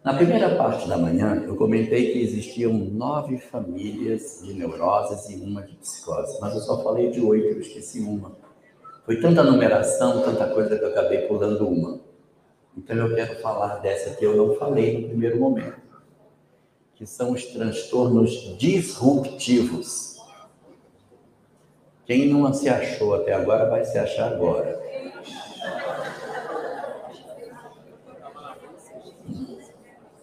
Na primeira parte da manhã, eu comentei que existiam 9 famílias de neuroses e uma de psicose, mas eu só falei de 8, eu esqueci uma. Foi tanta numeração, tanta coisa que eu acabei pulando uma. Então eu quero falar dessa que eu não falei no primeiro momento, que são os transtornos disruptivos. Quem não se achou até agora vai se achar agora.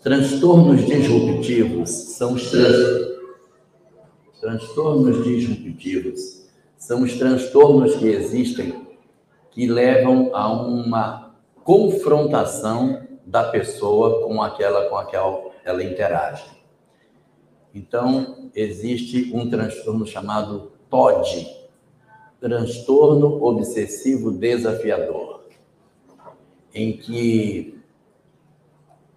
Transtornos disruptivos são os transtornos disruptivos são os transtornos que existem que levam a uma confrontação da pessoa com aquela com a qual ela interage. Então, existe um transtorno chamado TOD, transtorno obsessivo desafiador, em que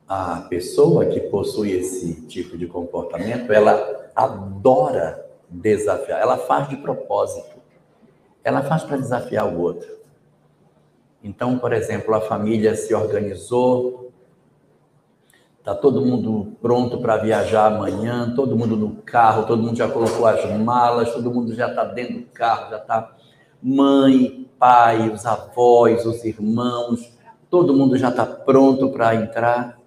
a pessoa que possui esse tipo de comportamento, ela adora desafiar, ela faz de propósito, ela faz para desafiar o outro. Então, por exemplo, a família se organizou, está todo mundo pronto para viajar amanhã, todo mundo no carro, todo mundo já colocou as malas, todo mundo já está dentro do carro, já está mãe, pai, os avós, os irmãos, todo mundo já está pronto para entrar.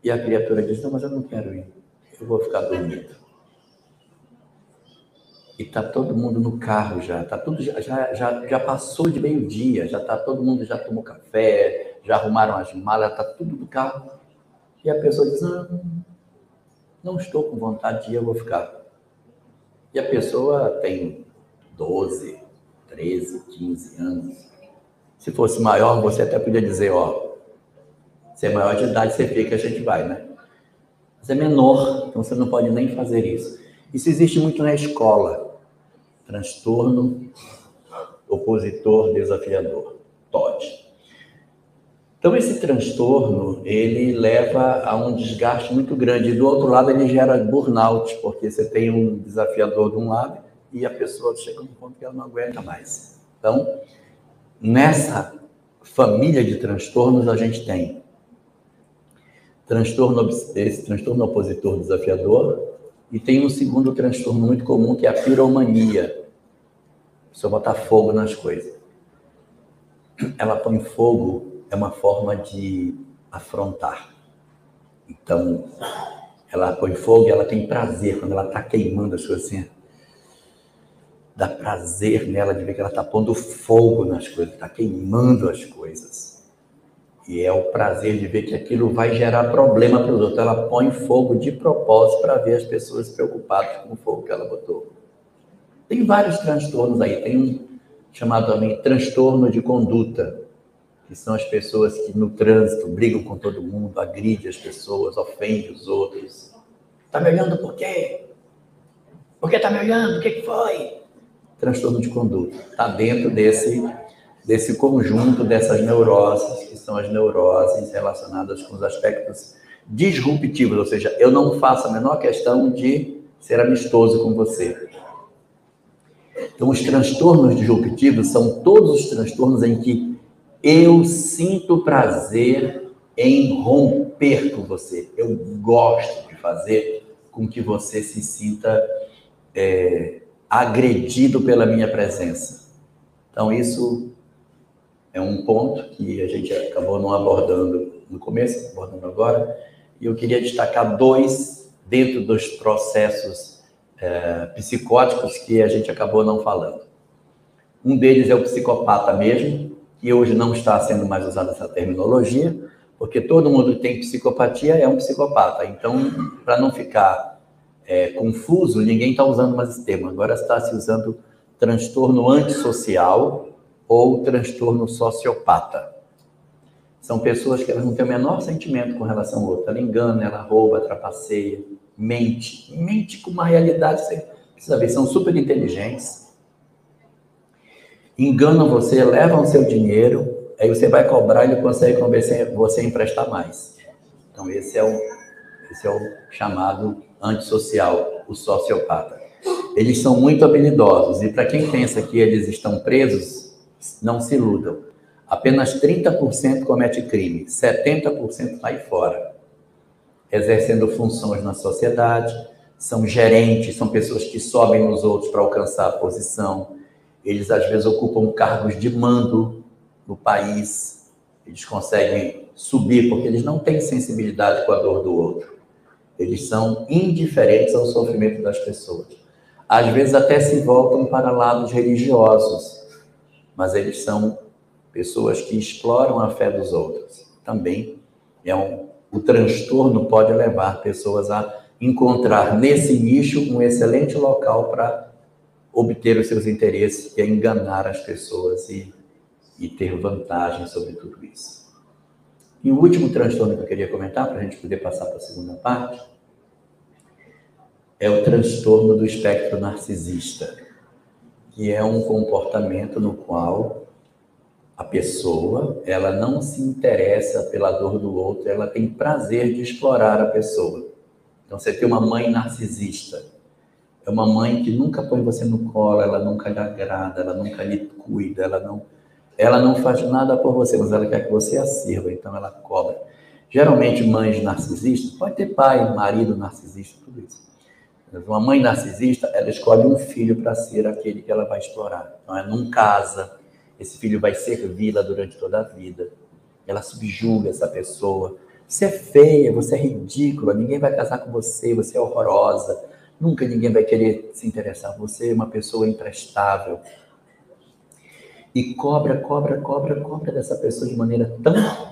E a criatura diz, não, mas eu não quero ir, eu vou ficar dormindo. E está todo mundo no carro já, tá tudo, já passou de meio-dia, já está todo mundo, já tomou café, já arrumaram as malas, está tudo no carro. E a pessoa diz, não estou com vontade de ir, eu vou ficar. E a pessoa tem 12, 13, 15 anos. Se fosse maior, você até podia dizer, se é maior de idade, você fica, a gente vai, né? Mas é menor, então você não pode nem fazer isso. Isso existe muito na escola. Transtorno opositor desafiador, TOD. Então, esse transtorno, ele leva a um desgaste muito grande. E do outro lado, ele gera burnout, porque você tem um desafiador de um lado e a pessoa chega num ponto que ela não aguenta mais. Então, nessa família de transtornos, a gente tem esse transtorno opositor desafiador, e tem um segundo transtorno muito comum, que é a piromania. A pessoa botar fogo nas coisas. Ela põe fogo, é uma forma de afrontar. Então, ela põe fogo e ela tem prazer, quando ela está queimando as coisas assim, dá prazer nela de ver que ela está pondo fogo nas coisas, está queimando as coisas. E é o prazer de ver que aquilo vai gerar problema para os outros. Ela põe fogo de propósito para ver as pessoas preocupadas com o fogo que ela botou. Tem vários transtornos aí. Tem um chamado também transtorno de conduta, que são as pessoas que no trânsito brigam com todo mundo, agridem as pessoas, ofendem os outros. Está me olhando por quê? Por que está me olhando? O que foi? Transtorno de conduta. Está dentro desse conjunto dessas neuroses, que são as neuroses relacionadas com os aspectos disruptivos, ou seja, eu não faço a menor questão de ser amistoso com você. Então, os transtornos disruptivos são todos os transtornos em que eu sinto prazer em romper com você. Eu gosto de fazer com que você se sinta agredido pela minha presença. Então, isso é um ponto que a gente acabou não abordando no começo, abordando agora, e eu queria destacar 2 dentro dos processos psicóticos que a gente acabou não falando. Um deles é o psicopata mesmo, que hoje não está sendo mais usada essa terminologia, porque todo mundo que tem psicopatia é um psicopata. Então, para não ficar confuso, ninguém está usando mais esse termo. Agora está se usando transtorno antissocial ou transtorno sociopata. São pessoas que elas não têm o menor sentimento com relação ao outro. Ela engana, ela rouba, trapaceia, mente com uma realidade, você precisa ver, são super inteligentes, enganam você, levam o seu dinheiro, aí você vai cobrar e ele consegue convencer você a emprestar mais. Então esse é o chamado antissocial, o sociopata. Eles são muito habilidosos e para quem pensa que eles estão presos, não se iludam. Apenas 30% comete crime, 70% sai fora, exercendo funções na sociedade, são gerentes, são pessoas que sobem nos outros para alcançar a posição, eles às vezes ocupam cargos de mando no país, eles conseguem subir porque eles não têm sensibilidade com a dor do outro, eles são indiferentes ao sofrimento das pessoas. Às vezes até se voltam para lados religiosos, mas eles são pessoas que exploram a fé dos outros. Também o transtorno pode levar pessoas a encontrar nesse nicho um excelente local para obter os seus interesses, que é enganar as pessoas e ter vantagem sobre tudo isso. E o último transtorno que eu queria comentar, para a gente poder passar para a segunda parte, é o transtorno do espectro narcisista, que é um comportamento no qual a pessoa, ela não se interessa pela dor do outro, ela tem prazer de explorar a pessoa. Então, você tem uma mãe narcisista, é uma mãe que nunca põe você no colo, ela nunca lhe agrada, ela nunca lhe cuida, ela não faz nada por você, mas ela quer que você a sirva, então ela cobra. Geralmente, mães narcisistas, pode ter pai, marido narcisista, tudo isso. Uma mãe narcisista, ela escolhe um filho para ser aquele que ela vai explorar. Então, ela não casa, esse filho vai servi-la durante toda a vida. Ela subjuga essa pessoa. Você é feia, você é ridícula, ninguém vai casar com você, você é horrorosa, nunca ninguém vai querer se interessar por você, é uma pessoa imprestável. E cobra dessa pessoa de maneira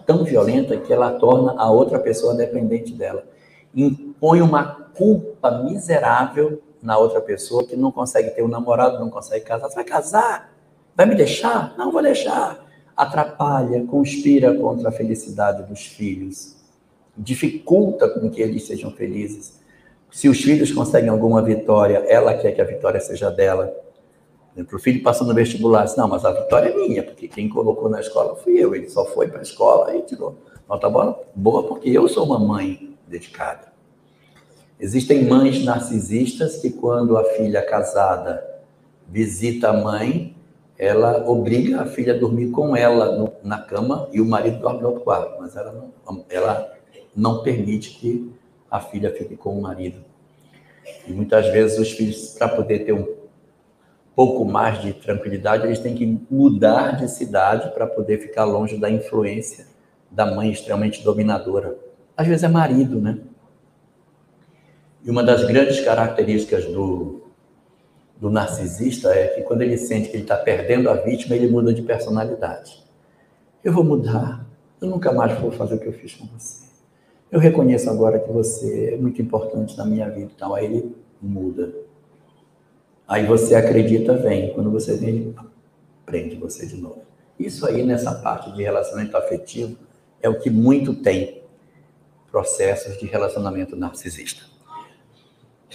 tão violenta que ela torna a outra pessoa dependente dela. Impõe uma culpa miserável na outra pessoa que não consegue ter um namorado, não consegue casar. Você vai casar? Vai me deixar? Não vou deixar. Atrapalha, conspira contra a felicidade dos filhos. Dificulta com que eles sejam felizes. Se os filhos conseguem alguma vitória, ela quer que a vitória seja dela. Para o filho passando no vestibular, não, mas a vitória é minha, porque quem colocou na escola fui eu. Ele só foi para a escola e tirou nota boa porque eu sou uma mãe dedicada. Existem mães narcisistas que, quando a filha casada visita a mãe, ela obriga a filha a dormir com ela na cama e o marido dorme no outro quarto, mas ela não permite que a filha fique com o marido. E muitas vezes os filhos, para poder ter um pouco mais de tranquilidade, eles têm que mudar de cidade para poder ficar longe da influência da mãe extremamente dominadora. Às vezes é marido, né? E uma das grandes características do narcisista é que quando ele sente que ele está perdendo a vítima, ele muda de personalidade. Eu vou mudar, eu nunca mais vou fazer o que eu fiz com você. Eu reconheço agora que você é muito importante na minha vida. Então, aí ele muda. Aí você acredita, vem. Quando você vem, ele prende você de novo. Isso aí, nessa parte de relacionamento afetivo, é o que muito tem processos de relacionamento narcisista.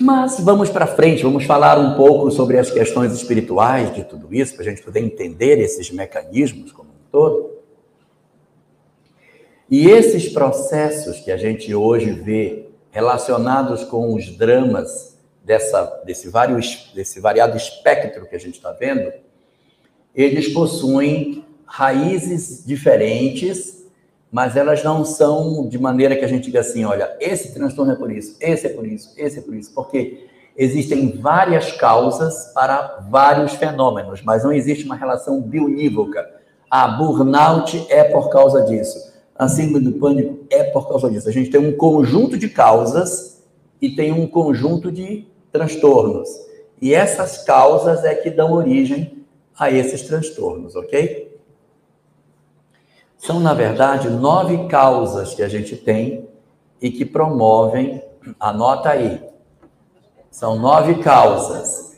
Mas vamos para frente, vamos falar um pouco sobre as questões espirituais de tudo isso, para a gente poder entender esses mecanismos como um todo. E esses processos que a gente hoje vê relacionados com os dramas desse variado espectro que a gente está vendo, eles possuem raízes diferentes, mas elas não são de maneira que a gente diga assim, olha, esse transtorno é por isso, esse é por isso, esse é por isso, porque existem várias causas para vários fenômenos, mas não existe uma relação bionívoca. A burnout é por causa disso, a síndrome do pânico é por causa disso. A gente tem um conjunto de causas e tem um conjunto de transtornos. E essas causas é que dão origem a esses transtornos, ok? São, na verdade, 9 causas que a gente tem e que promovem, anota aí, são 9 causas.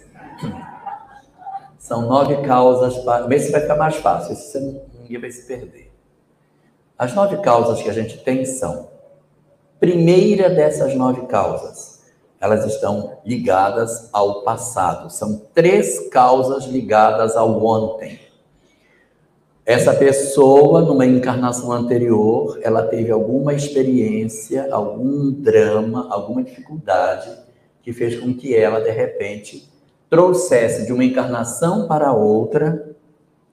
São 9 causas, vê se vai ficar mais fácil, ninguém vai se perder. As 9 causas que a gente tem são, primeira dessas 9 causas, elas estão ligadas ao passado. São 3 causas ligadas ao ontem. Essa pessoa, numa encarnação anterior, ela teve alguma experiência, algum drama, alguma dificuldade que fez com que ela, de repente, trouxesse de uma encarnação para outra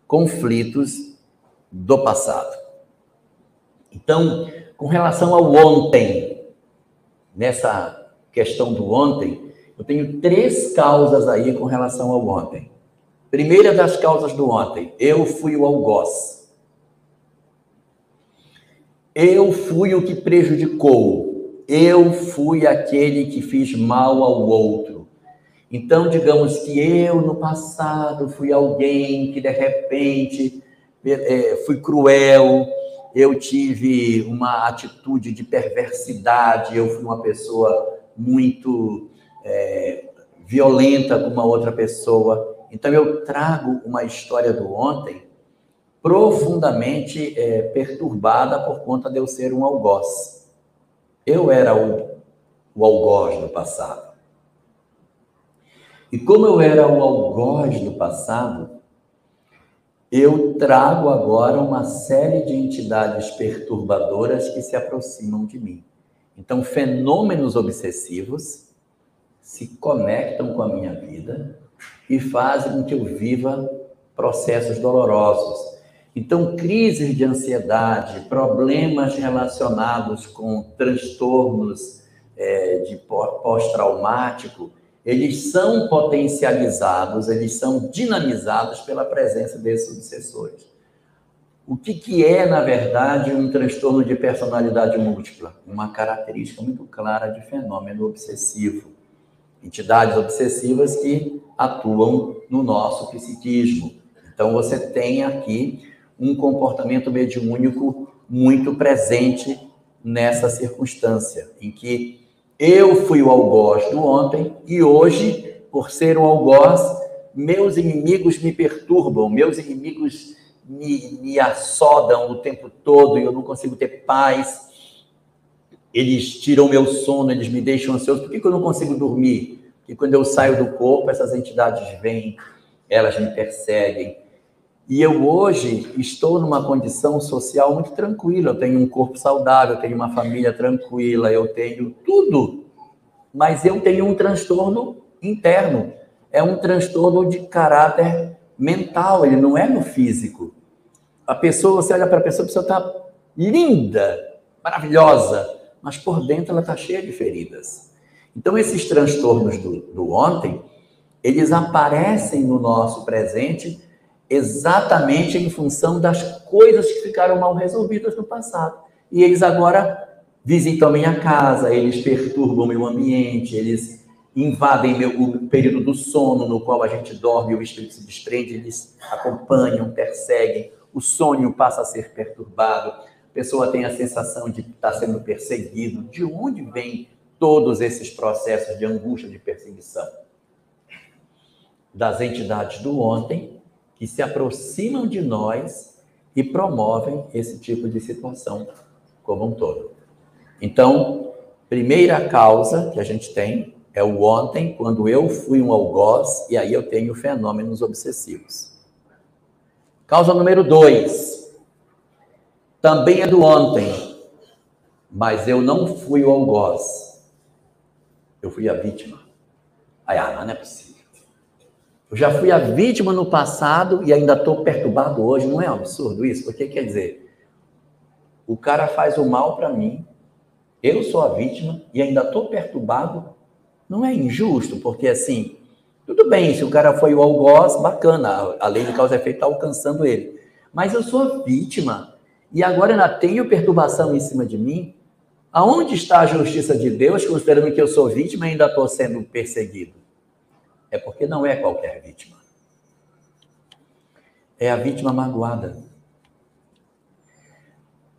conflitos do passado. Então, com relação ao ontem, nessa questão do ontem, eu tenho 3 causas aí com relação ao ontem. Primeira das causas do ontem, eu fui o algoz. Eu fui o que prejudicou. Eu fui aquele que fiz mal ao outro. Então, digamos que eu, no passado, fui alguém que, de repente, fui cruel, eu tive uma atitude de perversidade, eu fui uma pessoa muito violenta com uma outra pessoa. Então, eu trago uma história do ontem profundamente perturbada por conta de eu ser um algoz. Eu era o algoz no passado. E como eu era o algoz do passado, eu trago agora uma série de entidades perturbadoras que se aproximam de mim. Então, fenômenos obsessivos se conectam com a minha vida e fazem com que eu viva processos dolorosos. Então, crises de ansiedade, problemas relacionados com transtornos de pós-traumático, eles são potencializados, eles são dinamizados pela presença desses obsessores. O que é, na verdade, um transtorno de personalidade múltipla? Uma característica muito clara de fenômeno obsessivo. Entidades obsessivas que atuam no nosso psiquismo. Então, você tem aqui um comportamento mediúnico muito presente nessa circunstância, em que eu fui o algoz do ontem e hoje, por ser o algoz, meus inimigos me perturbam, meus inimigos me assodam o tempo todo e eu não consigo ter paz. Eles tiram meu sono, eles me deixam ansioso. Por que eu não consigo dormir? Porque quando eu saio do corpo, essas entidades vêm, elas me perseguem. E eu hoje estou numa condição social muito tranquila. Eu tenho um corpo saudável, eu tenho uma família tranquila, eu tenho tudo. Mas eu tenho um transtorno interno. É um transtorno de caráter mental, ele não é no físico. A pessoa, você olha para a pessoa está linda, maravilhosa, mas por dentro ela está cheia de feridas. Então, esses transtornos do ontem, eles aparecem no nosso presente exatamente em função das coisas que ficaram mal resolvidas no passado. E eles agora visitam a minha casa, eles perturbam o meu ambiente, eles invadem o período do sono no qual a gente dorme, o espírito se desprende, eles acompanham, perseguem, o sonho passa a ser perturbado, a pessoa tem a sensação de estar sendo perseguido. De onde vêm todos esses processos de angústia, de perseguição? Das entidades do ontem, que se aproximam de nós e promovem esse tipo de situação como um todo. Então, primeira causa que a gente tem é o ontem, quando eu fui um algoz, e aí eu tenho fenômenos obsessivos. Causa número 2, também é do ontem, mas eu não fui o algoz, eu fui a vítima. Não é possível. Eu já fui a vítima no passado e ainda estou perturbado hoje. Não é um absurdo isso? Porque quer dizer, o cara faz o mal para mim, eu sou a vítima e ainda estou perturbado. Não é injusto, porque assim, tudo bem, se o cara foi o algoz, bacana, a lei de causa e efeito está alcançando ele. Mas eu sou a vítima e agora ainda tenho perturbação em cima de mim. Aonde está a justiça de Deus, considerando que eu sou vítima e ainda estou sendo perseguido? É porque não é qualquer vítima. É a vítima magoada.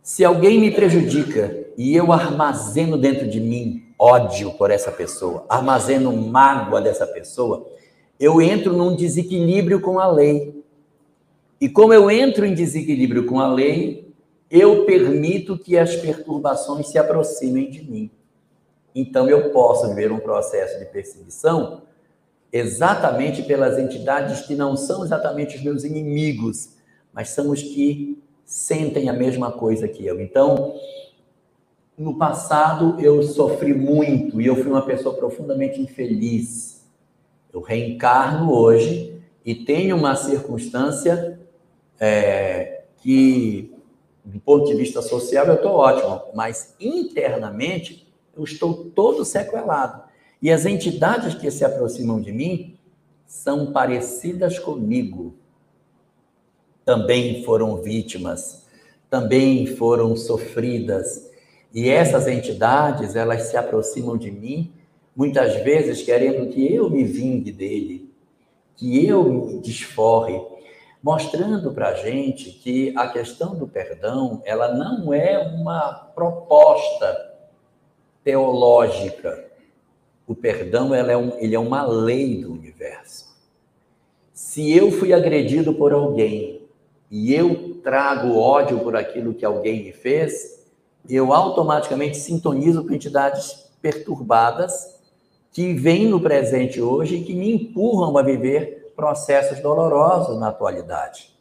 Se alguém me prejudica e eu armazeno dentro de mim ódio por essa pessoa, armazeno mágoa dessa pessoa, eu entro num desequilíbrio com a lei. E como eu entro em desequilíbrio com a lei, eu permito que as perturbações se aproximem de mim. Então eu posso viver um processo de perseguição exatamente pelas entidades que não são exatamente os meus inimigos, mas são os que sentem a mesma coisa que eu. Então, no passado, eu sofri muito e eu fui uma pessoa profundamente infeliz. Eu reencarno hoje e tenho uma circunstância que, do ponto de vista social, eu estou ótimo, mas internamente eu estou todo sequelado. E as entidades que se aproximam de mim são parecidas comigo. Também foram vítimas, também foram sofridas. E essas entidades, elas se aproximam de mim, muitas vezes querendo que eu me vingue dele, que eu me desforre, mostrando para a gente que a questão do perdão, ela não é uma proposta teológica. O perdão, ele é uma lei do universo. Se eu fui agredido por alguém e eu trago ódio por aquilo que alguém me fez, eu automaticamente sintonizo com entidades perturbadas que vêm no presente hoje e que me empurram a viver processos dolorosos na atualidade.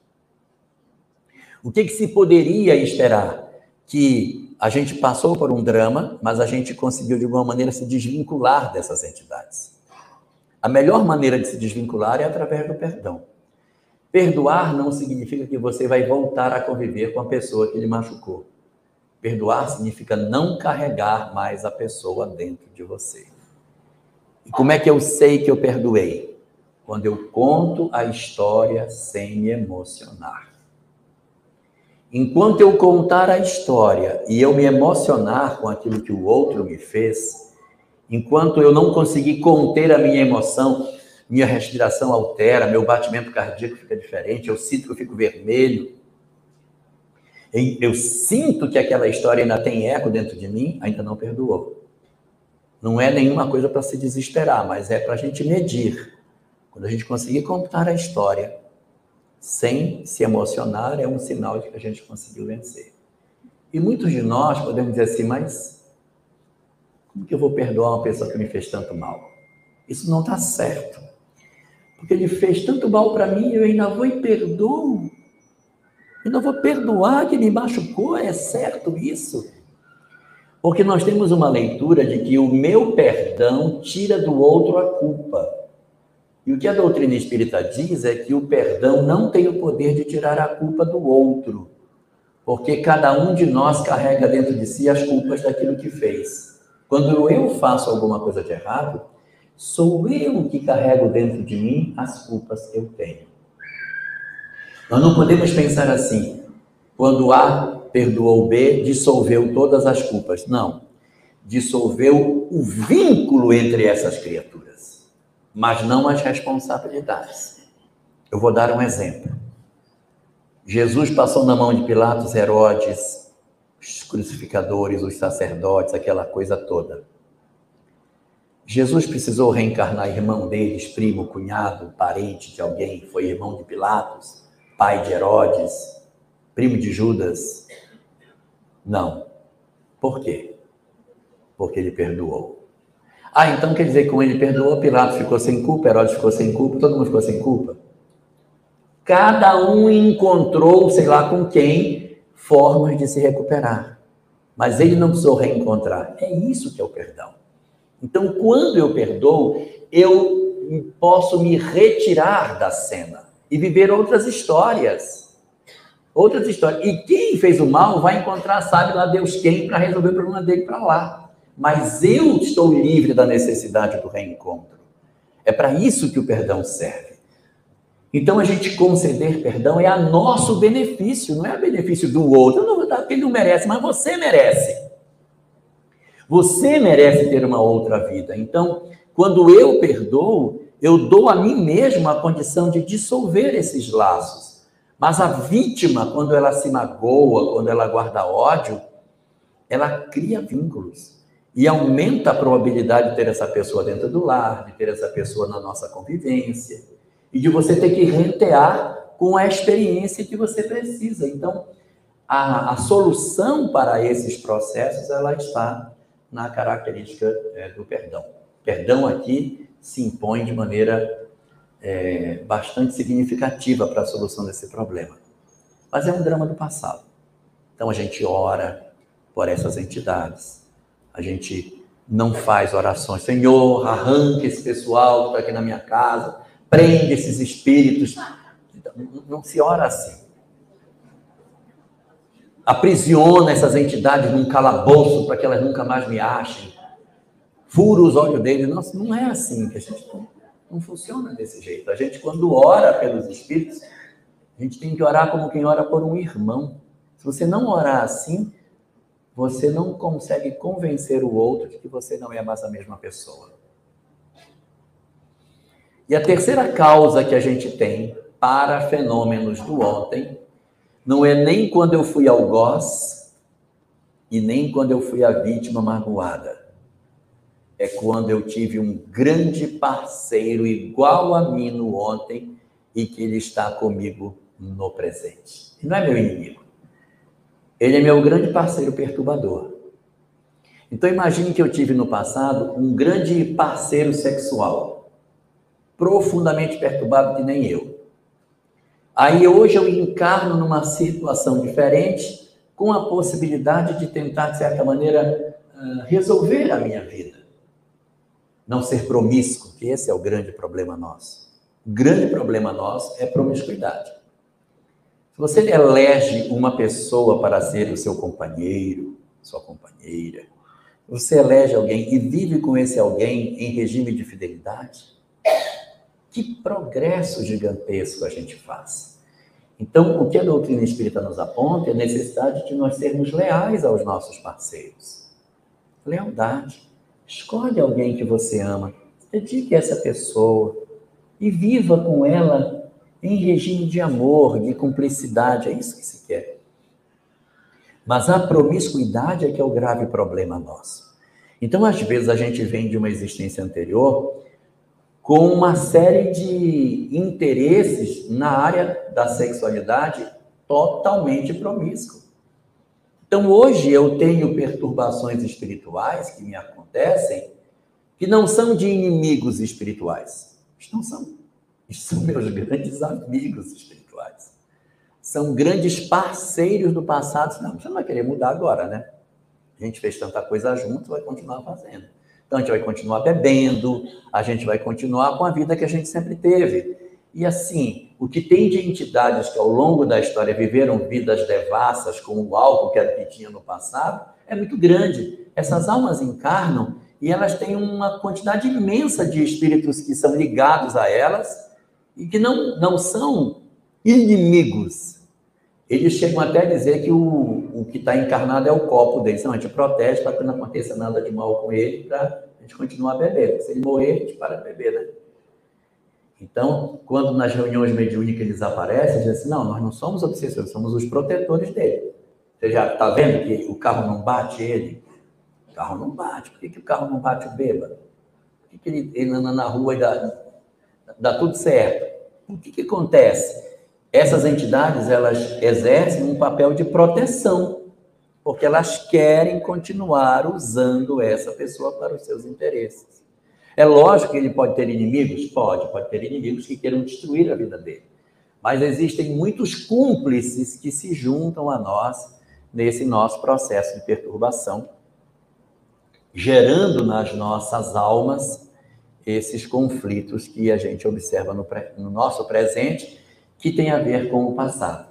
O que se poderia esperar? Que a gente passou por um drama, mas a gente conseguiu, de alguma maneira, se desvincular dessas entidades. A melhor maneira de se desvincular é através do perdão. Perdoar não significa que você vai voltar a conviver com a pessoa que lhe machucou. Perdoar significa não carregar mais a pessoa dentro de você. E como é que eu sei que eu perdoei? Quando eu conto a história sem me emocionar. Enquanto eu contar a história e eu me emocionar com aquilo que o outro me fez, enquanto eu não conseguir conter a minha emoção, minha respiração altera, meu batimento cardíaco fica diferente, eu sinto que eu fico vermelho, eu sinto que aquela história ainda tem eco dentro de mim, ainda não perdoou. Não é nenhuma coisa para se desesperar, mas é para a gente medir. Quando a gente conseguir contar a história sem se emocionar, é um sinal de que a gente conseguiu vencer. E muitos de nós podemos dizer assim, mas como que eu vou perdoar uma pessoa que me fez tanto mal? Isso não está certo. Porque ele fez tanto mal para mim, eu ainda vou e perdoo. Eu não vou perdoar que me machucou, é certo isso? Porque nós temos uma leitura de que o meu perdão tira do outro a culpa. E o que a doutrina espírita diz é que o perdão não tem o poder de tirar a culpa do outro, porque cada um de nós carrega dentro de si as culpas daquilo que fez. Quando eu faço alguma coisa de errado, sou eu que carrego dentro de mim as culpas que eu tenho. Nós não podemos pensar assim, quando A perdoou B, dissolveu todas as culpas. Não, dissolveu o vínculo entre essas criaturas, mas não as responsabilidades. Eu vou dar um exemplo. Jesus passou na mão de Pilatos, Herodes, os crucificadores, os sacerdotes, aquela coisa toda. Jesus precisou reencarnar irmão deles, primo, cunhado, parente de alguém, foi irmão de Pilatos, pai de Herodes, primo de Judas? Não. Por quê? Porque ele perdoou. Então quer dizer que quando ele perdoou, Pilatos ficou sem culpa, Herodes ficou sem culpa, todo mundo ficou sem culpa? Cada um encontrou, sei lá com quem, formas de se recuperar. Mas ele não precisou reencontrar. É isso que é o perdão. Então, quando eu perdoo, eu posso me retirar da cena e viver outras histórias. Outras histórias. E quem fez o mal vai encontrar, sabe lá Deus quem, para resolver o problema dele para lá. Mas eu estou livre da necessidade do reencontro. É para isso que o perdão serve. Então, a gente conceder perdão é a nosso benefício, não é a benefício do outro. Eu não vou dar porque ele não merece, mas você merece. Você merece ter uma outra vida. Então, quando eu perdoo, eu dou a mim mesmo a condição de dissolver esses laços. Mas a vítima, quando ela se magoa, quando ela guarda ódio, ela cria vínculos. E aumenta a probabilidade de ter essa pessoa dentro do lar, de ter essa pessoa na nossa convivência. E de você ter que rentear com a experiência que você precisa. Então, a solução para esses processos, ela está na característica do perdão. O perdão aqui se impõe de maneira bastante significativa para a solução desse problema. Mas é um drama do passado. Então a gente ora por essas entidades. A gente não faz orações. Senhor, arranque esse pessoal que está aqui na minha casa, prende esses espíritos. Não se ora assim. aprisiona essas entidades num calabouço para que elas nunca mais me achem, fura os olhos deles. Nossa, não é assim, que a gente não funciona desse jeito. A gente, quando ora pelos espíritos, a gente tem que orar como quem ora por um irmão. Se você não orar assim, você não consegue convencer o outro de que você não é mais a mesma pessoa. E a terceira causa que a gente tem para fenômenos do ontem não é nem quando eu fui algoz e nem quando eu fui a vítima magoada. É quando eu tive um grande parceiro igual a mim no ontem e que ele está comigo no presente. Ele não é meu inimigo. Ele é meu grande parceiro perturbador. Então imagine que eu tive no passado um grande parceiro sexual, profundamente perturbado que nem eu. Aí hoje eu encarno numa situação diferente, com a possibilidade de tentar, de certa maneira, resolver a minha vida. Não ser promíscuo, que esse é o grande problema nosso. O grande problema nosso é promiscuidade. Se você elege uma pessoa para ser o seu companheiro, sua companheira, você elege alguém e vive com esse alguém em regime de fidelidade, que progresso gigantesco a gente faz. Então, o que a doutrina espírita nos aponta é a necessidade de nós sermos leais aos nossos parceiros. Lealdade. Escolhe alguém que você ama, dedique a essa pessoa e viva com ela em regime de amor, de cumplicidade. É isso que se quer. Mas a promiscuidade é que é o grave problema nosso. Então, às vezes, a gente vem de uma existência anterior com uma série de interesses na área da sexualidade totalmente promíscuo. Então, hoje eu tenho perturbações espirituais que me acontecem que não são de inimigos espirituais. Não são. São meus grandes amigos espirituais. São grandes parceiros do passado. Não, você não vai querer mudar agora, né? A gente fez tanta coisa junto, vai continuar fazendo. Então, a gente vai continuar bebendo, a gente vai continuar com a vida que a gente sempre teve. E assim, o que tem de entidades que ao longo da história viveram vidas devassas, como o álcool que tinha no passado, é muito grande. Essas almas encarnam e elas têm uma quantidade imensa de espíritos que são ligados a elas e que não são inimigos. Eles chegam até a dizer que o que está encarnado é o copo deles. Então, a gente protege para que não aconteça nada de mal com ele, para a gente continuar bebendo. Se ele morrer, a gente para de beber, né? Então, quando nas reuniões mediúnicas eles aparecem, dizem assim, não, nós não somos obsessores, somos os protetores dele. Você já está vendo que o carro não bate ele? O carro não bate. Por que o carro não bate o bêbado? Por que ele anda na rua e dá tudo certo? O que acontece? Essas entidades, elas exercem um papel de proteção, porque elas querem continuar usando essa pessoa para os seus interesses. É lógico que ele pode ter inimigos? Pode ter inimigos que queiram destruir a vida dele. Mas existem muitos cúmplices que se juntam a nós nesse nosso processo de perturbação, gerando nas nossas almas esses conflitos que a gente observa no nosso presente, que tem a ver com o passado.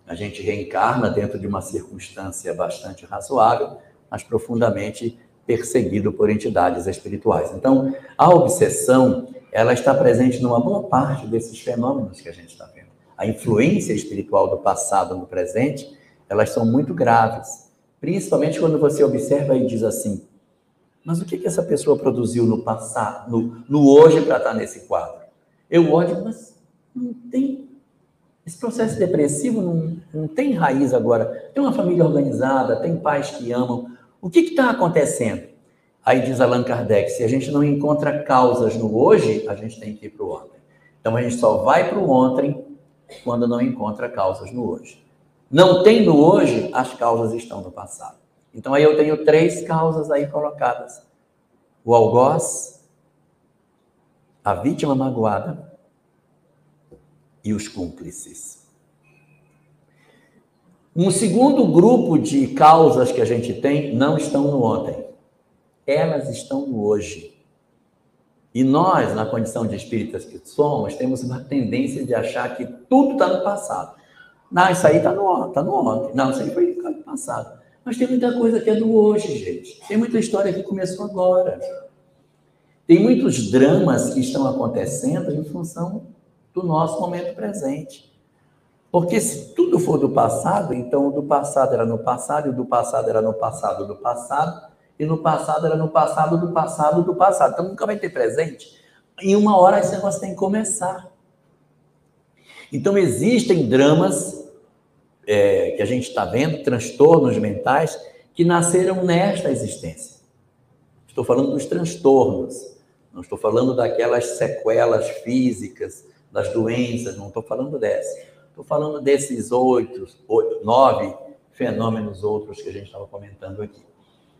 A gente reencarna dentro de uma circunstância bastante razoável, mas profundamente perseguido por entidades espirituais. Então, a obsessão, ela está presente numa boa parte desses fenômenos que a gente está vendo. A influência espiritual do passado no presente, elas são muito graves, principalmente quando você observa e diz assim, mas o que essa pessoa produziu no passado, no hoje para estar nesse quadro? Eu olho, mas não tem. Esse processo depressivo não tem raiz agora. Tem uma família organizada, tem pais que amam. O que está acontecendo? Aí diz Allan Kardec, se a gente não encontra causas no hoje, a gente tem que ir para o ontem. Então a gente só vai para o ontem quando não encontra causas no hoje. Não tem no hoje, as causas estão no passado. Então aí eu tenho 3 causas aí colocadas. O algoz, a vítima magoada e os cúmplices. Um segundo grupo de causas que a gente tem não estão no ontem. Elas estão no hoje. E nós, na condição de espíritas que somos, temos uma tendência de achar que tudo está no passado. Não, isso aí está no ontem. Não, isso aí foi passado. Mas tem muita coisa que é do hoje, gente. Tem muita história que começou agora. Tem muitos dramas que estão acontecendo em função do nosso momento presente. Porque se tudo for do passado, então o do passado era no passado, e o do passado era no passado do passado, e no passado era no passado do passado do passado. Então nunca vai ter presente. Em uma hora esse negócio tem que começar. Então existem dramas que a gente está vendo, transtornos mentais, que nasceram nesta existência. Estou falando dos transtornos, não estou falando daquelas sequelas físicas, das doenças, não estou falando dessa. Estou falando desses 9 fenômenos outros que a gente estava comentando aqui.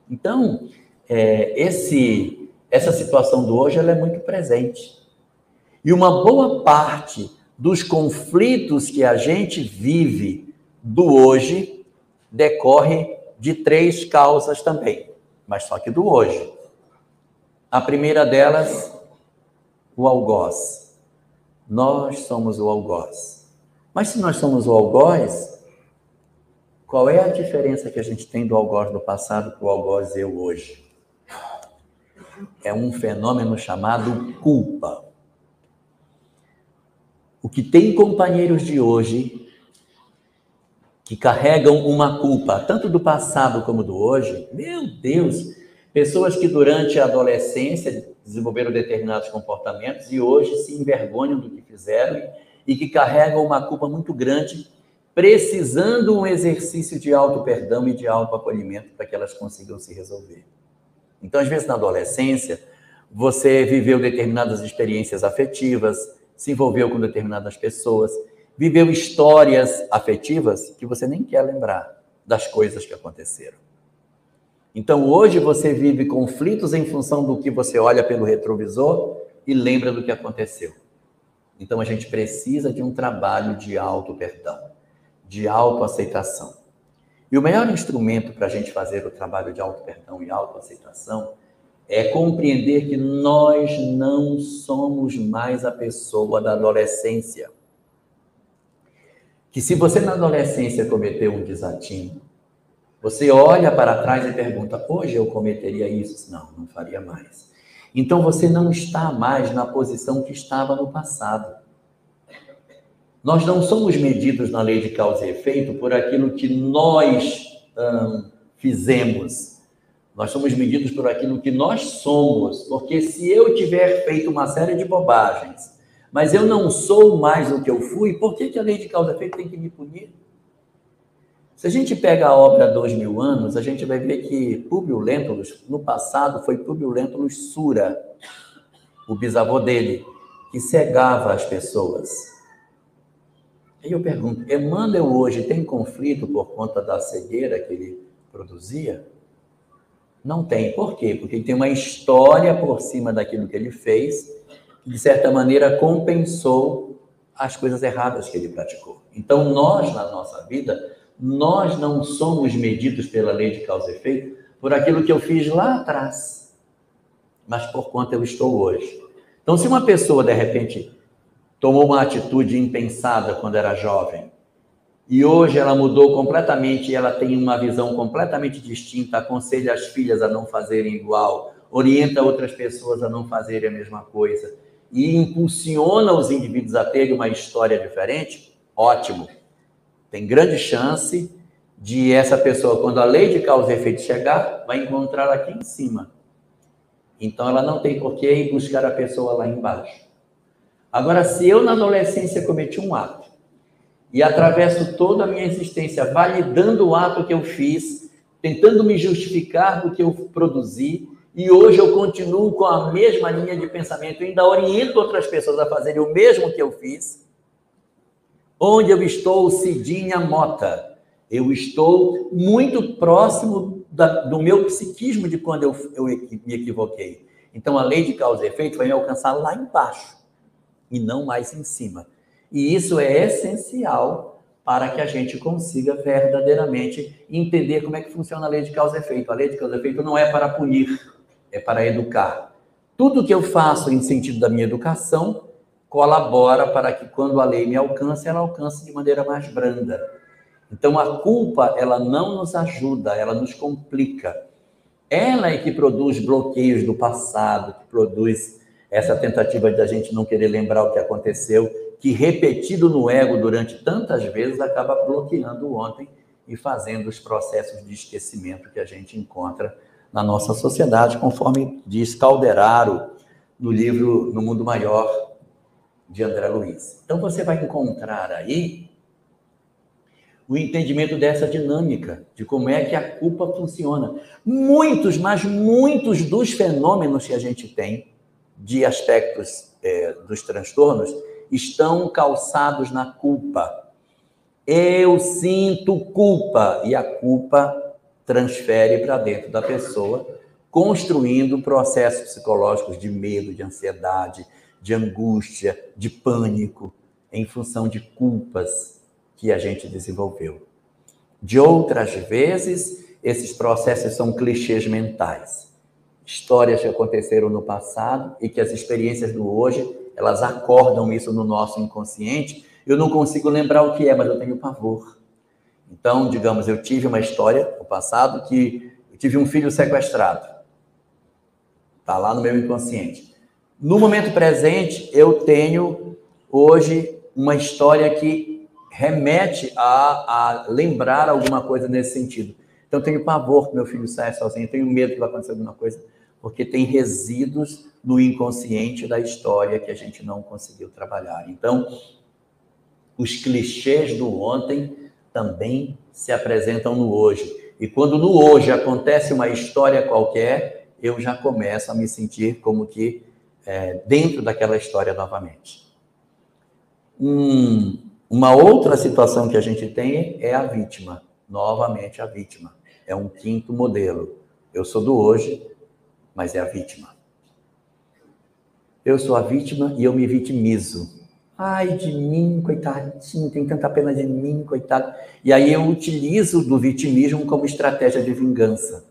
Então, essa situação do hoje ela é muito presente. E uma boa parte dos conflitos que a gente vive do hoje decorre de 3 causas também, mas só que do hoje. A primeira delas, o algoz. Nós somos o algoz. Mas se nós somos o algoz, qual é a diferença que a gente tem do algoz do passado para o algoz eu hoje? É um fenômeno chamado culpa. O que tem companheiros de hoje que carregam uma culpa, tanto do passado como do hoje, meu Deus, pessoas que durante a adolescência desenvolveram determinados comportamentos e hoje se envergonham do que fizeram e que carregam uma culpa muito grande, precisando um exercício de auto-perdão e de auto-acolhimento para que elas consigam se resolver. Então, às vezes, na adolescência, você viveu determinadas experiências afetivas, se envolveu com determinadas pessoas, viveu histórias afetivas que você nem quer lembrar das coisas que aconteceram. Então, hoje você vive conflitos em função do que você olha pelo retrovisor e lembra do que aconteceu. Então, a gente precisa de um trabalho de auto-perdão, de autoaceitação. E o melhor instrumento para a gente fazer o trabalho de auto-perdão e autoaceitação é compreender que nós não somos mais a pessoa da adolescência. Que se você na adolescência cometeu um desatino, você olha para trás e pergunta, hoje eu cometeria isso? Não, não faria mais. Então você não está mais na posição que estava no passado. Nós não somos medidos na lei de causa e efeito por aquilo que nós fizemos. Nós somos medidos por aquilo que nós somos. Porque se eu tiver feito uma série de bobagens, mas eu não sou mais o que eu fui, por que a lei de causa e efeito tem que me punir? Se a gente pega a obra 2000 anos, a gente vai ver que Públio Lentulus, no passado, foi Públio Lentulus Sura, o bisavô dele, que cegava as pessoas. Aí eu pergunto, Emmanuel hoje tem conflito por conta da cegueira que ele produzia? Não tem. Por quê? Porque ele tem uma história por cima daquilo que ele fez, que de certa maneira compensou as coisas erradas que ele praticou. Então nós, na nossa vida, nós não somos medidos pela lei de causa e efeito por aquilo que eu fiz lá atrás, mas por quanto eu estou hoje. Então, se uma pessoa, de repente, tomou uma atitude impensada quando era jovem, e hoje ela mudou completamente, e ela tem uma visão completamente distinta, aconselha as filhas a não fazerem igual, orienta outras pessoas a não fazerem a mesma coisa, e impulsiona os indivíduos a terem uma história diferente, ótimo. Tem grande chance de essa pessoa, quando a lei de causa e efeito chegar, vai encontrar aqui em cima. Então, ela não tem por que ir buscar a pessoa lá embaixo. Agora, se eu, na adolescência, cometi um ato e atravesso toda a minha existência validando o ato que eu fiz, tentando me justificar do que eu produzi, e hoje eu continuo com a mesma linha de pensamento, ainda oriento outras pessoas a fazerem o mesmo que eu fiz, onde eu estou, Cidinha Mota? Eu estou muito próximo do meu psiquismo de quando eu me equivoquei. Então, a lei de causa e efeito vai me alcançar lá embaixo e não mais em cima. E isso é essencial para que a gente consiga verdadeiramente entender como é que funciona a lei de causa e efeito. A lei de causa e efeito não é para punir, é para educar. Tudo que eu faço em sentido da minha educação colabora para que, quando a lei me alcance, ela alcance de maneira mais branda. Então, a culpa, ela não nos ajuda, ela nos complica. Ela é que produz bloqueios do passado, que produz essa tentativa de a gente não querer lembrar o que aconteceu, que repetido no ego durante tantas vezes acaba bloqueando o ontem e fazendo os processos de esquecimento que a gente encontra na nossa sociedade, conforme diz Calderaro no livro No Mundo Maior, de André Luiz. Então, você vai encontrar aí o entendimento dessa dinâmica, de como é que a culpa funciona. Muitos, mas muitos dos fenômenos que a gente tem, de aspectos dos transtornos, estão calçados na culpa. Eu sinto culpa, e a culpa transfere para dentro da pessoa, construindo processos psicológicos de medo, de ansiedade, de angústia, de pânico, em função de culpas que a gente desenvolveu. De outras vezes, esses processos são clichês mentais. Histórias que aconteceram no passado e que as experiências do hoje, elas acordam isso no nosso inconsciente. Eu não consigo lembrar o que é, mas eu tenho pavor. Então, digamos, eu tive uma história no passado que eu tive um filho sequestrado. Está lá no meu inconsciente. No momento presente, eu tenho hoje uma história que remete a lembrar alguma coisa nesse sentido. Então, eu tenho pavor que meu filho saia sozinho, tenho medo que vai acontecer alguma coisa, porque tem resíduos no inconsciente da história que a gente não conseguiu trabalhar. Então, os clichês do ontem também se apresentam no hoje. E quando no hoje acontece uma história qualquer, eu já começo a me sentir como que dentro daquela história novamente. Uma outra situação que a gente tem é a vítima. Novamente a vítima. É um quinto modelo. Eu sou do hoje, mas é a vítima. Eu sou a vítima e eu me vitimizo. Ai de mim, coitadinho, tem tanta pena de mim, coitado. E aí eu utilizo do vitimismo como estratégia de vingança.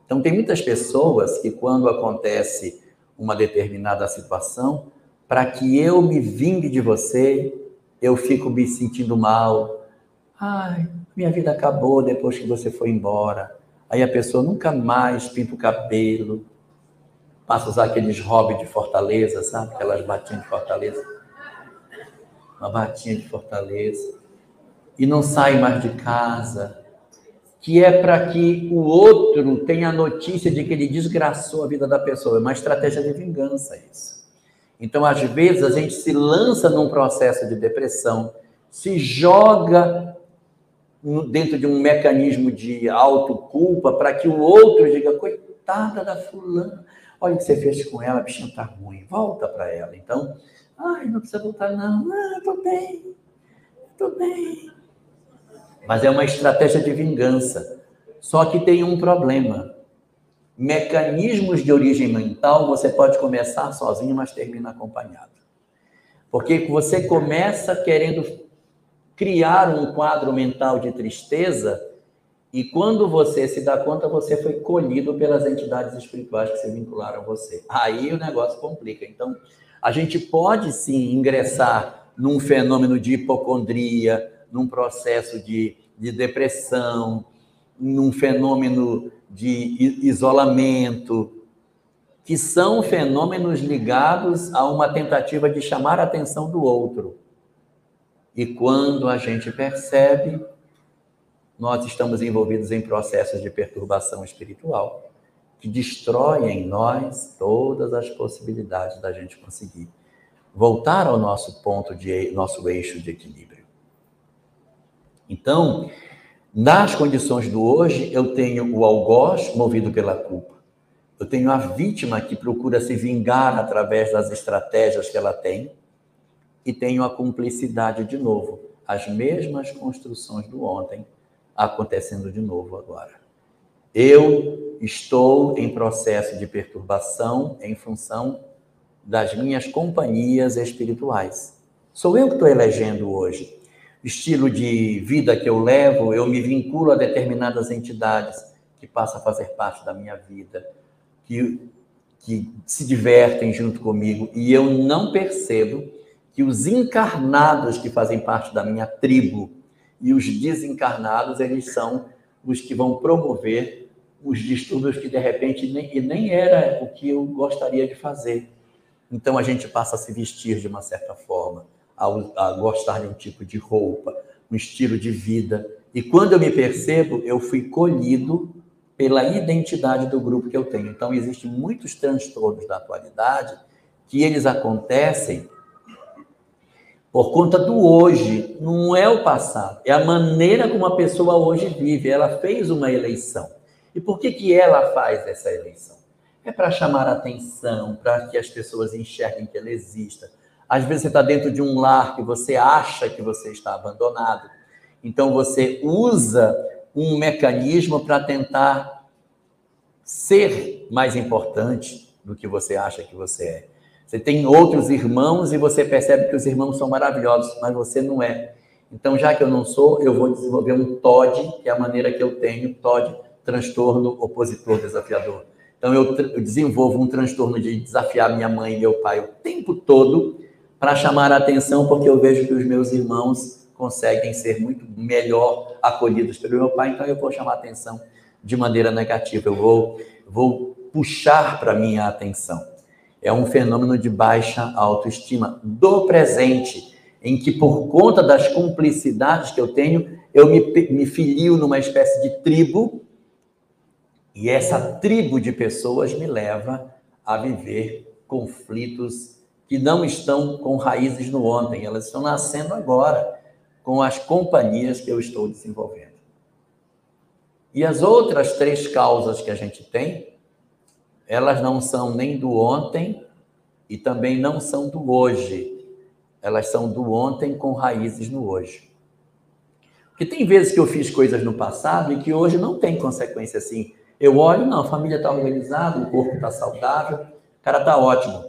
Então tem muitas pessoas que quando acontece uma determinada situação, para que eu me vingue de você, eu fico me sentindo mal. Ai, minha vida acabou depois que você foi embora. Aí a pessoa nunca mais pinta o cabelo, passa a usar aqueles hobbies de Fortaleza, sabe? Aquelas batinhas de Fortaleza. Uma batinha de Fortaleza. E não sai mais de casa. Que é para que o outro tenha a notícia de que ele desgraçou a vida da pessoa. É uma estratégia de vingança isso. Então, às vezes, a gente se lança num processo de depressão, se joga dentro de um mecanismo de autoculpa para que o outro diga, coitada da fulana, olha o que você fez com ela, a bichinha tá ruim, volta para ela. Então, ai, não precisa voltar não, tô bem. Mas é uma estratégia de vingança. Só que tem um problema. Mecanismos de origem mental, você pode começar sozinho, mas termina acompanhado. Porque você começa querendo criar um quadro mental de tristeza e quando você se dá conta, você foi colhido pelas entidades espirituais que se vincularam a você. Aí o negócio complica. Então, a gente pode sim ingressar num fenômeno de hipocondria, num processo de depressão, num fenômeno de isolamento, que são fenômenos ligados a uma tentativa de chamar a atenção do outro. E quando a gente percebe, nós estamos envolvidos em processos de perturbação espiritual que destroem em nós todas as possibilidades da gente conseguir voltar ao nosso eixo de equilíbrio. Então, nas condições do hoje, eu tenho o algoz movido pela culpa. Eu tenho a vítima que procura se vingar através das estratégias que ela tem. E tenho a cumplicidade de novo. As mesmas construções do ontem acontecendo de novo agora. Eu estou em processo de perturbação em função das minhas companhias espirituais. Sou eu que estou elegendo hoje. Estilo de vida que eu levo, eu me vinculo a determinadas entidades que passam a fazer parte da minha vida, que se divertem junto comigo, e eu não percebo que os encarnados que fazem parte da minha tribo e os desencarnados, eles são os que vão promover os distúrbios que, de repente, nem era o que eu gostaria de fazer. Então, a gente passa a se vestir de uma certa forma, a gostar de um tipo de roupa, um estilo de vida. E quando eu me percebo, eu fui colhido pela identidade do grupo que eu tenho. Então, existem muitos transtornos da atualidade que eles acontecem por conta do hoje, não é o passado, é a maneira como a pessoa hoje vive. Ela fez uma eleição. E por que ela faz essa eleição? É para chamar a atenção, para que as pessoas enxerguem que ela exista. Às vezes você está dentro de um lar que você acha que você está abandonado. Então você usa um mecanismo para tentar ser mais importante do que você acha que você é. Você tem outros irmãos e você percebe que os irmãos são maravilhosos, mas você não é. Então, já que eu não sou, eu vou desenvolver um TOD, que é a maneira que eu tenho, TOD, transtorno opositor desafiador. Então, eu desenvolvo um transtorno de desafiar minha mãe e meu pai o tempo todo para chamar a atenção, porque eu vejo que os meus irmãos conseguem ser muito melhor acolhidos pelo meu pai, então eu vou chamar a atenção de maneira negativa, eu vou puxar para mim a atenção. É um fenômeno de baixa autoestima do presente, em que por conta das cumplicidades que eu tenho, eu me filio numa espécie de tribo, e essa tribo de pessoas me leva a viver conflitos que não estão com raízes no ontem, elas estão nascendo agora, com as companhias que eu estou desenvolvendo. E as outras 3 causas que a gente tem, elas não são nem do ontem e também não são do hoje. Elas são do ontem com raízes no hoje. Porque tem vezes que eu fiz coisas no passado e que hoje não tem consequência assim. Eu olho, não, a família está organizada, o corpo está saudável, o cara está ótimo.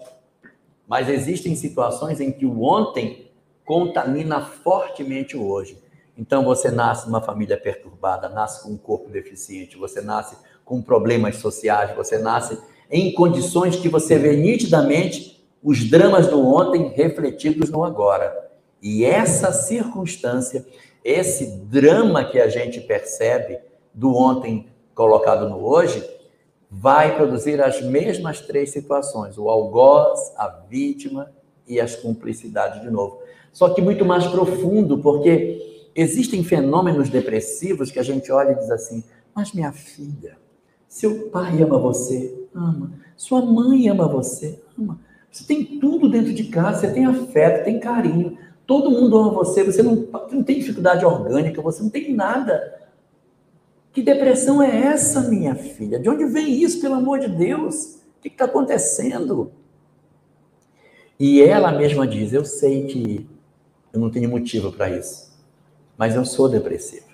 Mas existem situações em que o ontem contamina fortemente o hoje. Então, você nasce numa família perturbada, nasce com um corpo deficiente, você nasce com problemas sociais, você nasce em condições que você vê nitidamente os dramas do ontem refletidos no agora. E essa circunstância, esse drama que a gente percebe do ontem colocado no hoje, vai produzir as mesmas 3 situações, o algoz, a vítima e as cumplicidades de novo. Só que muito mais profundo, porque existem fenômenos depressivos que a gente olha e diz assim, mas minha filha, seu pai ama você, ama. Sua mãe ama você, ama. Você tem tudo dentro de casa, você tem afeto, tem carinho. Todo mundo ama você, você não tem dificuldade orgânica, você não tem nada. Que depressão é essa, minha filha? De onde vem isso, pelo amor de Deus? O que está acontecendo? E ela mesma diz, eu sei que eu não tenho motivo para isso, mas eu sou depressiva.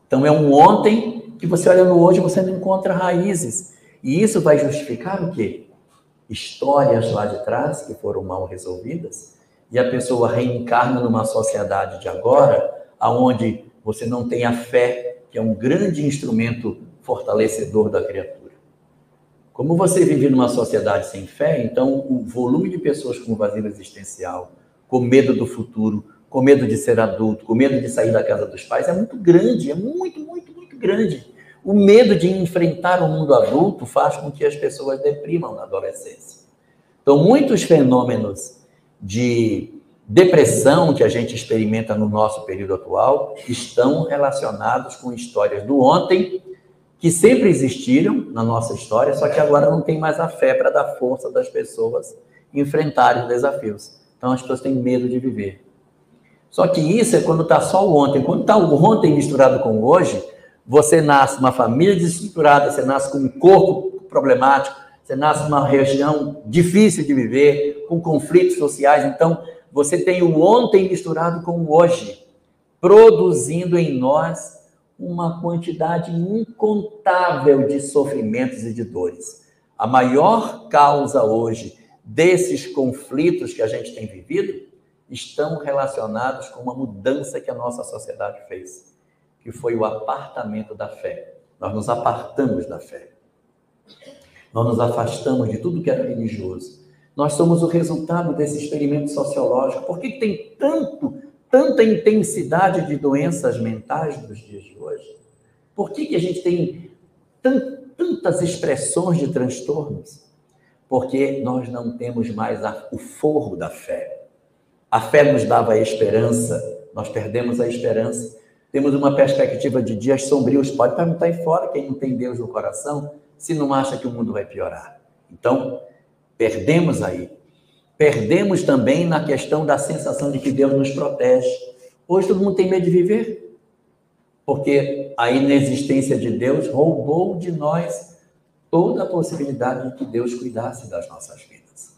Então é um ontem que você olha no hoje e você não encontra raízes. E isso vai justificar o quê? Histórias lá de trás que foram mal resolvidas e a pessoa reencarna numa sociedade de agora, onde você não tem a fé, que é um grande instrumento fortalecedor da criatura. Como você vive numa sociedade sem fé, então o volume de pessoas com vazio existencial, com medo do futuro, com medo de ser adulto, com medo de sair da casa dos pais, é muito grande, é muito, muito, muito grande. O medo de enfrentar o mundo adulto faz com que as pessoas deprimam na adolescência. Então, muitos fenômenos de depressão que a gente experimenta no nosso período atual estão relacionados com histórias do ontem, que sempre existiram na nossa história, só que agora não tem mais a fé para dar força das pessoas enfrentarem os desafios. Então, as pessoas têm medo de viver. Só que isso é quando está só o ontem. Quando está o ontem misturado com o hoje, você nasce numa família desestruturada, você nasce com um corpo problemático, você nasce numa região difícil de viver, com conflitos sociais. Então, você tem o ontem misturado com o hoje, produzindo em nós uma quantidade incontável de sofrimentos e de dores. A maior causa hoje desses conflitos que a gente tem vivido estão relacionados com uma mudança que a nossa sociedade fez, que foi o apartamento da fé. Nós nos apartamos da fé. Nós nos afastamos de tudo que era religioso. Nós somos o resultado desse experimento sociológico. Por que tem tanta intensidade de doenças mentais nos dias de hoje? Por que a gente tem tantas expressões de transtornos? Porque nós não temos mais o forro da fé. A fé nos dava a esperança, nós perdemos a esperança. Temos uma perspectiva de dias sombrios. Pode perguntar aí fora quem não tem Deus no coração, se não acha que o mundo vai piorar. Então, perdemos aí. Perdemos também na questão da sensação de que Deus nos protege. Hoje todo mundo tem medo de viver, porque a inexistência de Deus roubou de nós toda a possibilidade de que Deus cuidasse das nossas vidas.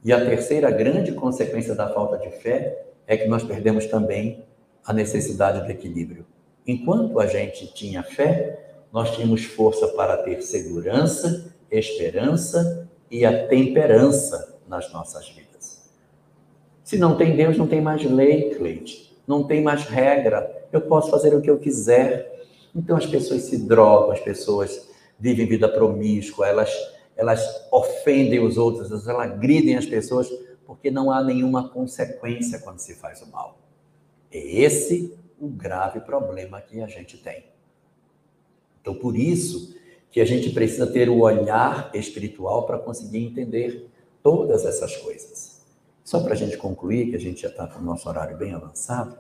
E a terceira grande consequência da falta de fé é que nós perdemos também a necessidade do equilíbrio. Enquanto a gente tinha fé, nós tínhamos força para ter segurança, esperança e a temperança nas nossas vidas. Se não tem Deus, não tem mais lei, Cleide. Não tem mais regra. Eu posso fazer o que eu quiser. Então as pessoas se drogam, as pessoas vivem vida promíscua, elas ofendem os outros, elas agridem as pessoas, porque não há nenhuma consequência quando se faz o mal. É esse o grave problema que a gente tem. Então, por isso que a gente precisa ter o olhar espiritual para conseguir entender todas essas coisas. Só para a gente concluir, que a gente já está com o nosso horário bem avançado,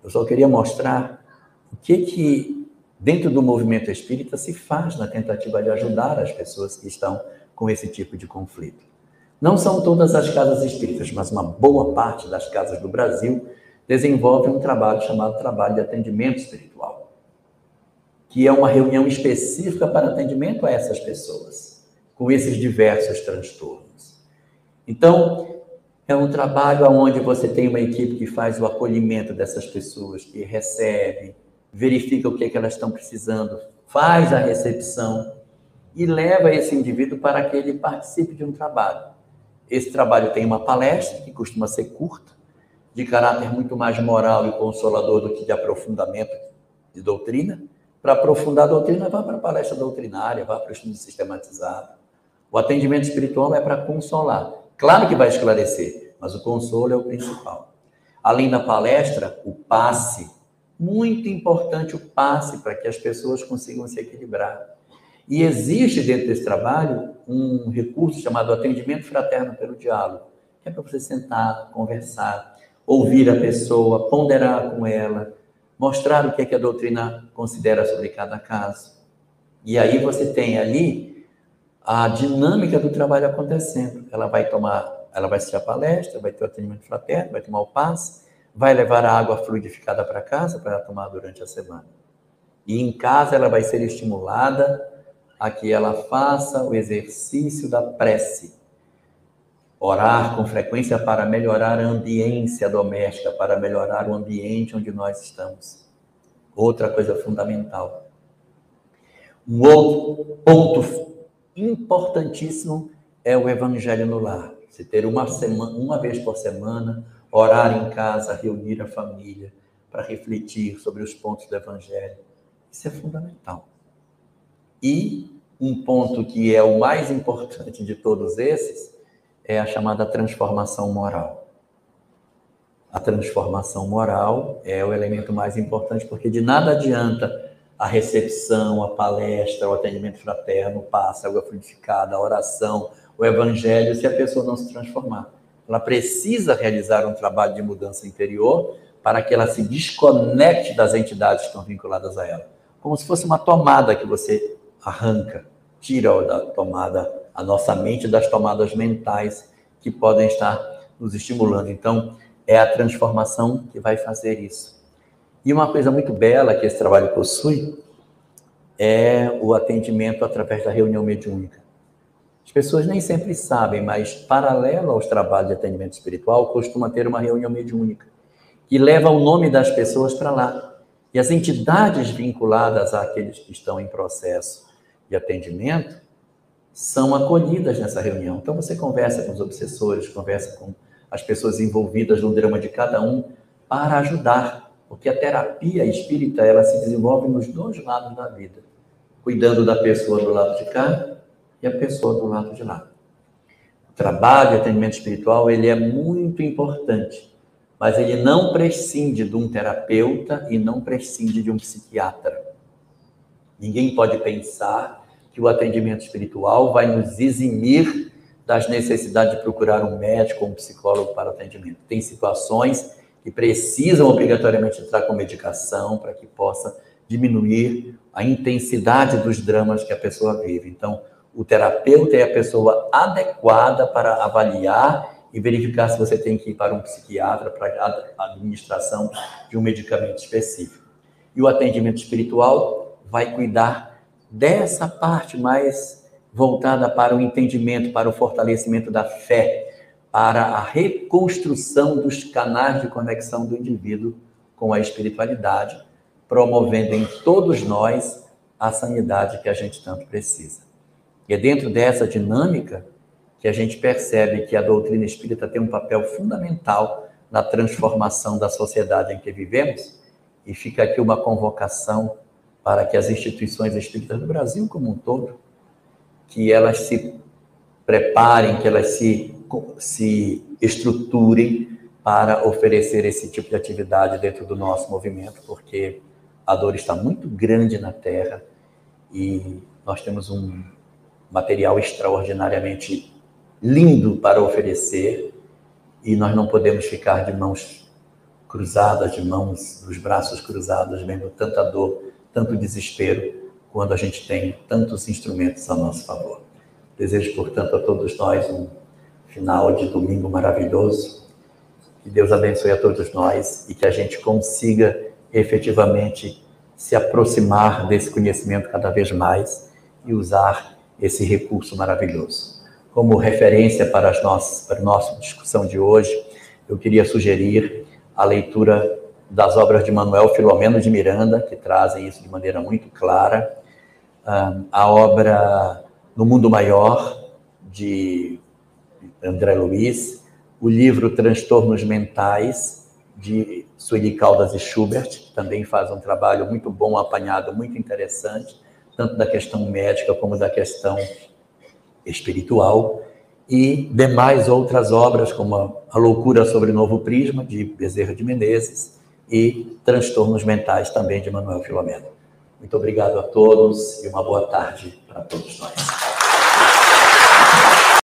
eu só queria mostrar o que dentro do movimento espírita se faz na tentativa de ajudar as pessoas que estão com esse tipo de conflito. Não são todas as casas espíritas, mas uma boa parte das casas do Brasil desenvolve um trabalho chamado trabalho de atendimento espiritual, que é uma reunião específica para atendimento a essas pessoas, com esses diversos transtornos. Então, é um trabalho onde você tem uma equipe que faz o acolhimento dessas pessoas, que recebe, verifica o que elas estão precisando, faz a recepção e leva esse indivíduo para que ele participe de um trabalho. Esse trabalho tem uma palestra, que costuma ser curta, de caráter muito mais moral e consolador do que de aprofundamento de doutrina. Para aprofundar a doutrina, vá para a palestra doutrinária, vá para o estudo sistematizado. O atendimento espiritual é para consolar. Claro que vai esclarecer, mas o consolo é o principal. Além da palestra, o passe. Muito importante o passe para que as pessoas consigam se equilibrar. E existe dentro desse trabalho um recurso chamado atendimento fraterno pelo diálogo, que é para você sentar, conversar, ouvir a pessoa, ponderar com ela, mostrar o que é que a doutrina considera sobre cada caso. E aí você tem ali a dinâmica do trabalho acontecendo. Ela vai assistir a palestra, vai ter o atendimento fraterno, vai tomar o passe, vai levar a água fluidificada para casa para ela tomar durante a semana. E em casa ela vai ser estimulada a que ela faça o exercício da prece. Orar com frequência para melhorar a ambiência doméstica, para melhorar o ambiente onde nós estamos. Outra coisa fundamental. Um outro ponto importantíssimo é o evangelho no lar. Se ter uma vez por semana, orar em casa, reunir a família para refletir sobre os pontos do evangelho. Isso é fundamental. E um ponto que é o mais importante de todos esses é a chamada transformação moral. A transformação moral é o elemento mais importante, porque de nada adianta a recepção, a palestra, o atendimento fraterno, o passe, a água fluidificada, a oração, o evangelho, se a pessoa não se transformar. Ela precisa realizar um trabalho de mudança interior para que ela se desconecte das entidades que estão vinculadas a ela. Como se fosse uma tomada que você arranca, tira da tomada a nossa mente das tomadas mentais que podem estar nos estimulando. Então, é a transformação que vai fazer isso. E uma coisa muito bela que esse trabalho possui é o atendimento através da reunião mediúnica. As pessoas nem sempre sabem, mas paralelo aos trabalhos de atendimento espiritual, costuma ter uma reunião mediúnica que leva o nome das pessoas para lá. E as entidades vinculadas àqueles que estão em processo de atendimento são acolhidas nessa reunião. Então você conversa com os obsessores, conversa com as pessoas envolvidas no drama de cada um para ajudar, porque a terapia espírita ela se desenvolve nos dois lados da vida, cuidando da pessoa do lado de cá e a pessoa do lado de lá. O trabalho de atendimento espiritual ele é muito importante, mas ele não prescinde de um terapeuta e não prescinde de um psiquiatra. Ninguém pode pensar que o atendimento espiritual vai nos eximir das necessidades de procurar um médico ou um psicólogo para o atendimento. Tem situações que precisam obrigatoriamente entrar com medicação para que possa diminuir a intensidade dos dramas que a pessoa vive. Então, o terapeuta é a pessoa adequada para avaliar e verificar se você tem que ir para um psiquiatra para a administração de um medicamento específico. E o atendimento espiritual vai cuidar dessa parte mais voltada para o entendimento, para o fortalecimento da fé, para a reconstrução dos canais de conexão do indivíduo com a espiritualidade, promovendo em todos nós a sanidade que a gente tanto precisa. E é dentro dessa dinâmica que a gente percebe que a doutrina espírita tem um papel fundamental na transformação da sociedade em que vivemos, e fica aqui uma convocação para que as instituições espíritas do Brasil como um todo, que elas se preparem, que elas se estruturem para oferecer esse tipo de atividade dentro do nosso movimento, porque a dor está muito grande na Terra e nós temos um material extraordinariamente lindo para oferecer e nós não podemos ficar de mãos cruzadas, dos braços cruzados, vendo tanta dor, tanto desespero, quando a gente tem tantos instrumentos a nosso favor. Desejo, portanto, a todos nós um final de domingo maravilhoso. Que Deus abençoe a todos nós e que a gente consiga efetivamente se aproximar desse conhecimento cada vez mais e usar esse recurso maravilhoso. Como referência para a nossa discussão de hoje, eu queria sugerir a leitura das obras de Manuel Filomeno de Miranda, que trazem isso de maneira muito clara, a obra No Mundo Maior, de André Luiz, o livro Transtornos Mentais, de Sueli Caldas e Schubert, que também faz um trabalho muito bom, apanhado, muito interessante, tanto da questão médica como da questão espiritual, e demais outras obras, como A Loucura sobre Novo Prisma, de Bezerra de Menezes, e Transtornos Mentais, também de Manuel Filomeno. Muito obrigado a todos e uma boa tarde para todos nós.